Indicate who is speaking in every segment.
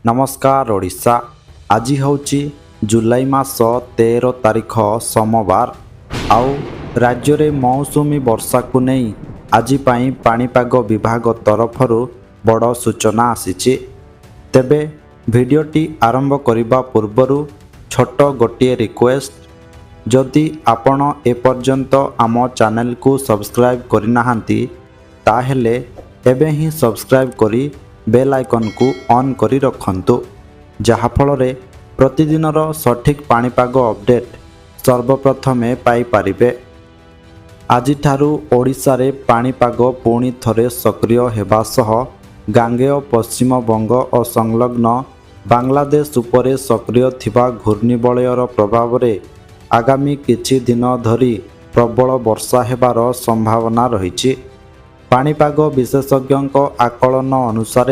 Speaker 1: नमस्कार ओडिशा। आज हूँ जुलाई मास 13 तारिख सोमवार। आउ राज्य रे मौसुमी वर्षा को नहीं आज पाणीपाग विभाग तरफरु बड़ सूचना आसीछि। तेबे भिडियोटी आरंभ करने पूर्वरु छोट गोटे रिक्वेस्ट, जदि आपण एपर्यंत आम चैनल को सब्सक्राइब करनाहांती ताहेले एबे ही सब्सक्राइब करी बेल आइकन को ऑन करी रखंतु, जहा फଳରେ प्रतिदिनर सठिक पाणीपाग अपडेट सर्वप्रथमे पाई पारिबे। आजि ठारू ओडिशा रे पाणीपाग पुणी थरे सक्रिय हेबा सह गांगेय पश्चिम बंग और संलग्न बांग्लादेश उपरे सक्रिय थिबा घूर्णिबलयर प्रभाव रे आगामी किछि दिन धरी प्रबल वर्षा हेबार संभावना रहिछि। पाणीपाग विशेषज्ञों आकलन अनुसार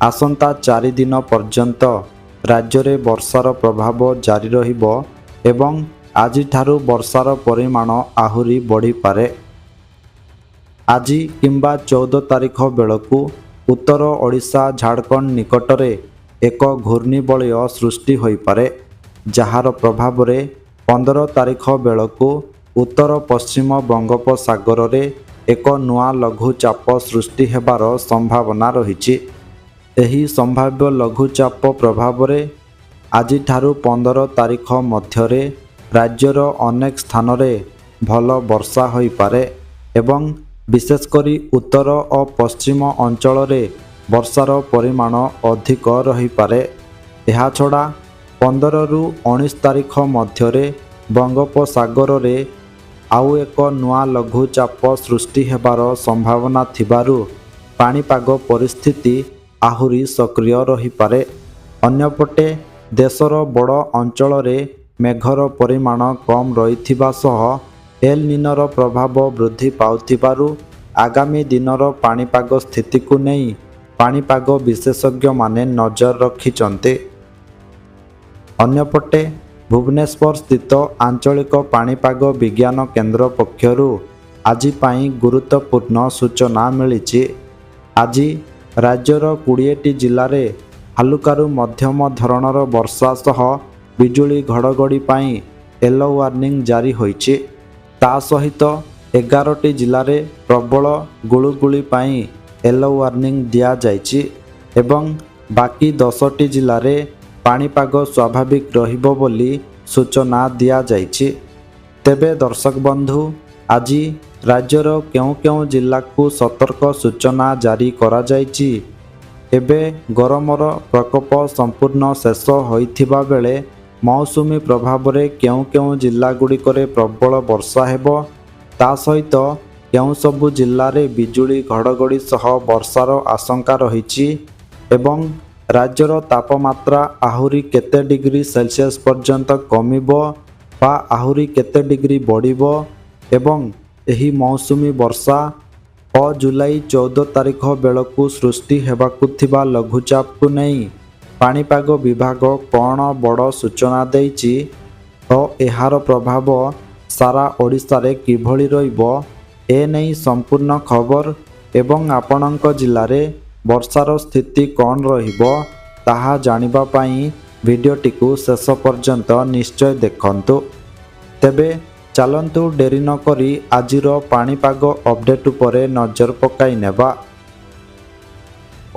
Speaker 1: आसंता 4 दिन पर्यंत राज्य में वर्षार प्रभाव जारी रहिबो एवं आज ठारू वर्षार परिमाण आहुरी बढ़ी पारे। आज किंबा 14 तारिख बेलू उत्तर ओडिशा झारखंड निकटरे एक घूर्णिबलय सृष्टि होई पारे, जार प्रभाव रे 15 तारिख बेलू उत्तर पश्चिम बंगोपसागर रे एक नुआ लघुचाप सृष्टि हेबार संभावना रहिछि। एही संभाव्य लघुचाप प्रभाव रे आज ठारू 15 तारिख मध्यरे राज्यर अनेक स्थान रे भल वर्षा होई पारे एवं विशेषकरी उत्तर और पश्चिम अंचल रे वर्षार परिमाण अधिक रही पारे। एहा छड़ा 15 रु 19 तारिख मध्यरे बंगोपसागर रे आउ एक नुआ लघुचाप सृष्टि हेबार संभावना थिबारु पाणीपाग परिस्थिति आहुरी सक्रिय रही पारे। अन्यपटे देशर बड़ अंचल रे मेघर परिमाण कम रहिथिबा सह एल निनोर प्रभाव वृद्धि पाउथिबारु आगामी दिनर पाणीपाग स्थिति को नहीं पाणीपाग विशेषज्ञ माने नजर रखिचंते। अन्यपटे भुवनेश्वर स्थित आंचलिक पाणीपाग विज्ञान केन्द्र पक्षरु आज पाई गुरुत्वपूर्ण सूचना मिली। आज राज्यर 20टी जिले में हालुकारु मध्यम धरणर वर्षा सह बिजुली घड़घड़ी पाई येलो वार्निंग जारी होईछि। ता सहित 11टी जिले में प्रबल गुळुगुळी पाई येलो वार्निंग दिया जाइछि एवं बाकी 10टी जिले में पाणीपाग स्वाभाविक रहिबो बोली सूचना दिया जाइछि। तेबे दर्शक बंधु, आज राज्यर केउ केउ जिला को सतर्क सूचना जारी करा जाइछि। एबे गरमर प्रकोप संपूर्ण शेष होइथिबा बेले मौसुमी प्रभाव रे केउ केउ जिला गुड़िकरे प्रबल वर्षा हेबो, ता सहित केउ सबु जिल्ला रे बिजुली घड़घड़ी सह वर्षार आशंका रहिछि एवं राज्यर तापमात्रा आहुरी केते डिग्री सेल्सियस पर्यंत कमिबो बा आहुरी केते डिग्री बढ़िबो एवं एही मौसुमी वर्षा और जुलाई 14 तारिख बेलू सृष्टि हेबाकु थिबा लघुचाप को नहीं पाणीपाग विभाग कौन बड़ सूचना देइछि और एहार प्रभाव सारा ओडिशा रे किभଳି रहिबो ए नहीं संपूर्ण खबर एवं आपणक जिल्ला रे वर्षार स्थिति कौन रहिबो ताहा जानिबा पाई वीडियोटी को शेष पर्यंत निश्चय देखंतु। तेबे चलंतु डेरी न करी आजिर पाणीपाग अपडेट उपरे नजर पकाई नेबा।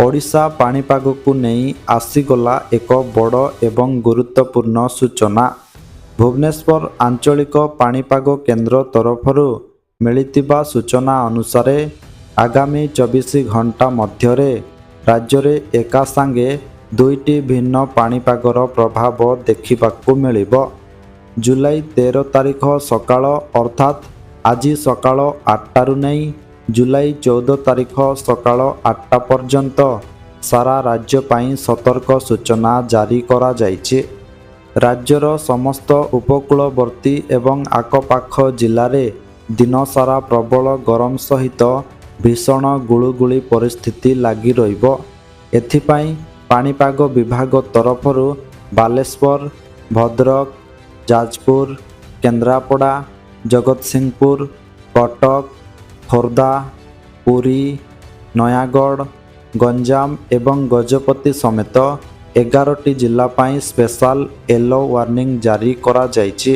Speaker 1: ओडिशा पाणीपाग को नहीं आसीगला एक बड़ एवं गुरुत्वपूर्ण सूचना। भुवनेश्वर आंचलिक पाणीपाग केन्द्र तरफरु मिलितिबा सूचना अनुसार आगामी 24 घंटा मध्यरे राज्य रे एका संगे 2टी भिन्न पाणीपागर प्रभाव देखिबाकू मिलिबो। जुलाई 13 तारिख सकाळ अर्थात आज सकाळ 8टारू नहीं जुलाई 14 तारिख सकाळ 8टा पर्यंत सारा राज्य पाई सतर्क सूचना जारी करा जाइछि। राज्यर समस्त उपकूलवर्ती एवं आखपाख जिल्ला रे दिन सारा प्रबल गरम सहित भीषण गुळुगुळी परिस्थिति लगी रहिबो। एथिपाई पाणीपाग विभाग तरफरु बालेश्वर, भद्रक, जाजपुर, केन्द्रापड़ा, जगतसिंहपुर, कटक, खोर्धा, पुरी, नयागढ़, गंजाम एवं गजपति समेत 11ଟି ଜିଲ୍ଲା ପାଇଁ ସ୍ପେଶାଲ ୟେଲୋ ୱାର୍ଣ୍ଣିଂ ଜାରି କରାଯାଇଛି।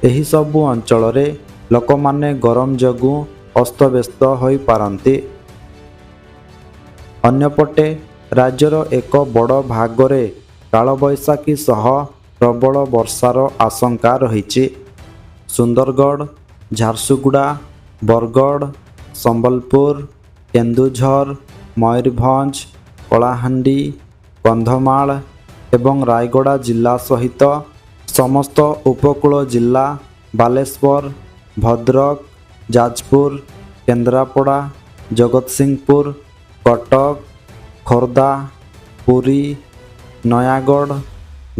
Speaker 1: ଏହି ସବୁ ଅଞ୍ଚଳରେ ଲୋକମାନେ ଗରମ ଯୋଗୁଁ ଅସ୍ତବ୍ୟସ୍ତ ହୋଇପାରନ୍ତି। ଅନ୍ୟପଟେ ରାଜ୍ୟର ଏକ ବଡ଼ ଭାଗରେ କାଳବୈଶାଖୀ ସହ ପ୍ରବଳ ବର୍ଷାର ଆଶଙ୍କା ରହିଛି। ସୁନ୍ଦରଗଡ଼, ଝାରସୁଗୁଡ଼ା, ବରଗଡ଼, ସମ୍ବଲପୁର, କେନ୍ଦୁଝର, ମୟୂରଭଞ୍ଜ, କଳାହାଣ୍ଡି, କନ୍ଧମାଳ ଏବଂ ରାୟଗଡ଼ା ଜିଲ୍ଲା ସହିତ ସମସ୍ତ ଉପକୂଳ ଜିଲ୍ଲା, ବାଲେଶ୍ୱର, ଭଦ୍ରକ, ଯାଜପୁର, କେନ୍ଦ୍ରାପଡ଼ା, ଜଗତସିଂହପୁର, କଟକ, ଖୋର୍ଦ୍ଧା, ପୁରୀ, ନୟାଗଡ଼,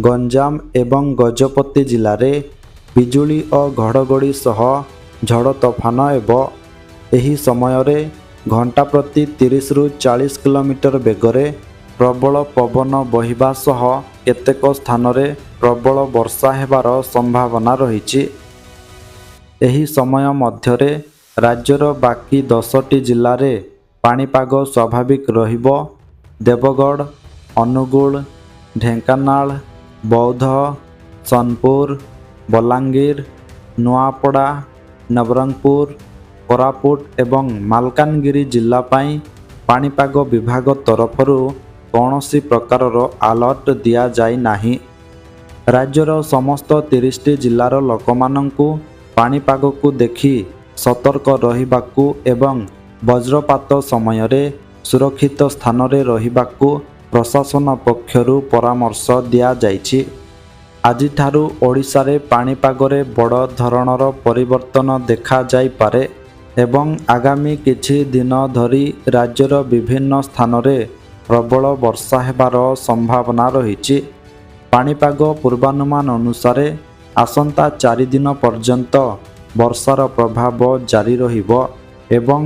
Speaker 1: ଗଞ୍ଜାମ ଏବଂ ଗଜପତି ଜିଲ୍ଲାରେ ବିଜୁଳି ଓ ଘଡ଼ଘଡ଼ି ସହ ଝଡ଼ ତୋଫାନ ହେବ। ଏହି ସମୟରେ ଘଣ୍ଟା ପ୍ରତି 30ରୁ 40 କିଲୋମିଟର ବେଗରେ ପ୍ରବଳ ପବନ ବହିବା ସହ କେତେକ ସ୍ଥାନରେ ପ୍ରବଳ ବର୍ଷା ହେବାର ସମ୍ଭାବନା ରହିଛି। ଏହି ସମୟ ମଧ୍ୟରେ ରାଜ୍ୟର ବାକି 10ଟି ଜିଲ୍ଲାରେ ପାଣିପାଗ ସ୍ୱାଭାବିକ ରହିବ। ଦେବଗଡ଼, ଅନୁଗୁଳ, ଢେଙ୍କାନାଳ, ବୌଦ୍ଧ, ସୋନପୁର, ବଲାଙ୍ଗୀର, ନୂଆପଡ଼ା, ନବରଙ୍ଗପୁର, କୋରାପୁଟ ଏବଂ ମାଲକାନଗିରି ଜିଲ୍ଲା ପାଇଁ ପାଣିପାଗ ବିଭାଗ ତରଫରୁ କୌଣସି ପ୍ରକାରର ଆଲର୍ଟ ଦିଆଯାଇନାହିଁ। ରାଜ୍ୟର ସମସ୍ତ 30ଟି ଜିଲ୍ଲାର ଲୋକମାନଙ୍କୁ ପାଣିପାଗକୁ ଦେଖି ସତର୍କ ରହିବାକୁ ଏବଂ ବଜ୍ରପାତ ସମୟରେ ସୁରକ୍ଷିତ ସ୍ଥାନରେ ରହିବାକୁ ପ୍ରଶାସନ ପକ୍ଷରୁ ପରାମର୍ଶ ଦିଆଯାଇଛି। ଆଜିଠାରୁ ଓଡ଼ିଶାରେ ପାଣିପାଗରେ ବଡ଼ ଧରଣର ପରିବର୍ତ୍ତନ ଦେଖାଯାଇପାରେ ଏବଂ ଆଗାମୀ କିଛି ଦିନ ଧରି ରାଜ୍ୟର ବିଭିନ୍ନ ସ୍ଥାନରେ ପ୍ରବଳ ବର୍ଷା ହେବାର ସମ୍ଭାବନା ରହିଛି। ପାଣିପାଗ ପୂର୍ବାନୁମାନ ଅନୁସାରେ ଆସନ୍ତା 4 ଦିନ ପର୍ଯ୍ୟନ୍ତ ବର୍ଷାର ପ୍ରଭାବ ଜାରି ରହିବ ଏବଂ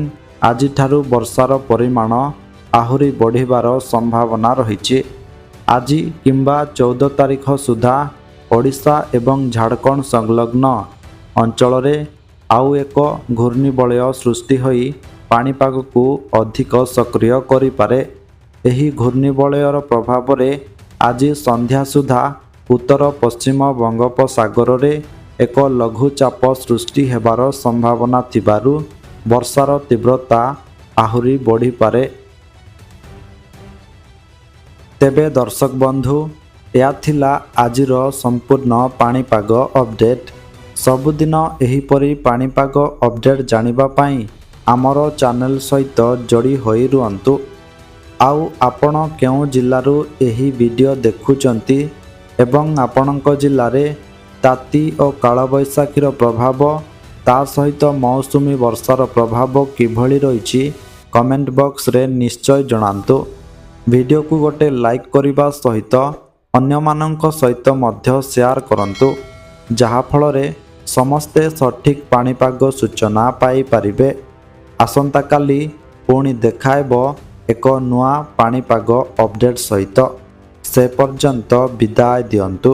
Speaker 1: ଆଜିଠାରୁ ବର୍ଷାର ପରିମାଣ ଆହୁରି ବଢ଼ିବାର ସମ୍ଭାବନା ରହିଛି। ଆଜି କିମ୍ବା 14 ତାରିଖ ସୁଦ୍ଧା ଓଡ଼ିଶା ଏବଂ ଝାଡ଼ଖଣ୍ଡ ସଂଲଗ୍ନ ଅଞ୍ଚଳରେ ଆଉ ଏକ ଘୂର୍ଣ୍ଣିବଳୟ ସୃଷ୍ଟି ହୋଇ ପାଣିପାଗକୁ ଅଧିକ ସକ୍ରିୟ କରିପାରେ। ଏହି ଘୂର୍ଣ୍ଣିବଳୟର ପ୍ରଭାବରେ ଆଜି ସନ୍ଧ୍ୟା ସୁଦ୍ଧା ଉତ୍ତର ପଶ୍ଚିମ ବଙ୍ଗୋପସାଗରରେ ଏକ ଲଘୁଚାପ ସୃଷ୍ଟି ହେବାର ସମ୍ଭାବନା ଥିବାରୁ ବର୍ଷାର ତୀବ୍ରତା ଆହୁରି ବଢ଼ିପାରେ। ତେବେ ଦର୍ଶକ ବନ୍ଧୁ, ଏହା ଥିଲା ଆଜିର ସମ୍ପୂର୍ଣ୍ଣ ପାଣିପାଗ ଅପଡେଟ୍। ସବୁଦିନ ଏହିପରି ପାଣିପାଗ ଅପଡେଟ୍ ଜାଣିବା ପାଇଁ ଆମର ଚ୍ୟାନେଲ ସହିତ ଯୋଡ଼ି ହୋଇ ରୁହନ୍ତୁ। ଆଉ ଆପଣ କେଉଁ ଜିଲ୍ଲାରୁ ଏହି ଭିଡ଼ିଓ ଦେଖୁଛନ୍ତି ଏବଂ ଆପଣଙ୍କ ଜିଲ୍ଲାରେ ତାତି ଓ କାଳବୈଶାଖୀର ପ୍ରଭାବ ତା ସହିତ ମୌସୁମୀ ବର୍ଷାର ପ୍ରଭାବ କିଭଳି ରହିଛି କମେଣ୍ଟ ବକ୍ସରେ ନିଶ୍ଚୟ ଜଣାନ୍ତୁ। ଭିଡ଼ିଓକୁ ଗୋଟେ ଲାଇକ୍ କରିବା ସହିତ ଅନ୍ୟମାନଙ୍କ ସହିତ ମଧ୍ୟ ସେୟାର କରନ୍ତୁ, ଯାହାଫଳରେ ସମସ୍ତେ ସଠିକ୍ ପାଣିପାଗ ସୂଚନା ପାଇପାରିବେ। ଆସନ୍ତାକାଲି ପୁଣି ଦେଖାହେବ ଏକ ନୂଆ ପାଣିପାଗ ଅପଡେଟ୍ ସହିତ। ସେ ପର୍ଯ୍ୟନ୍ତ ବିଦାୟ ଦିଅନ୍ତୁ।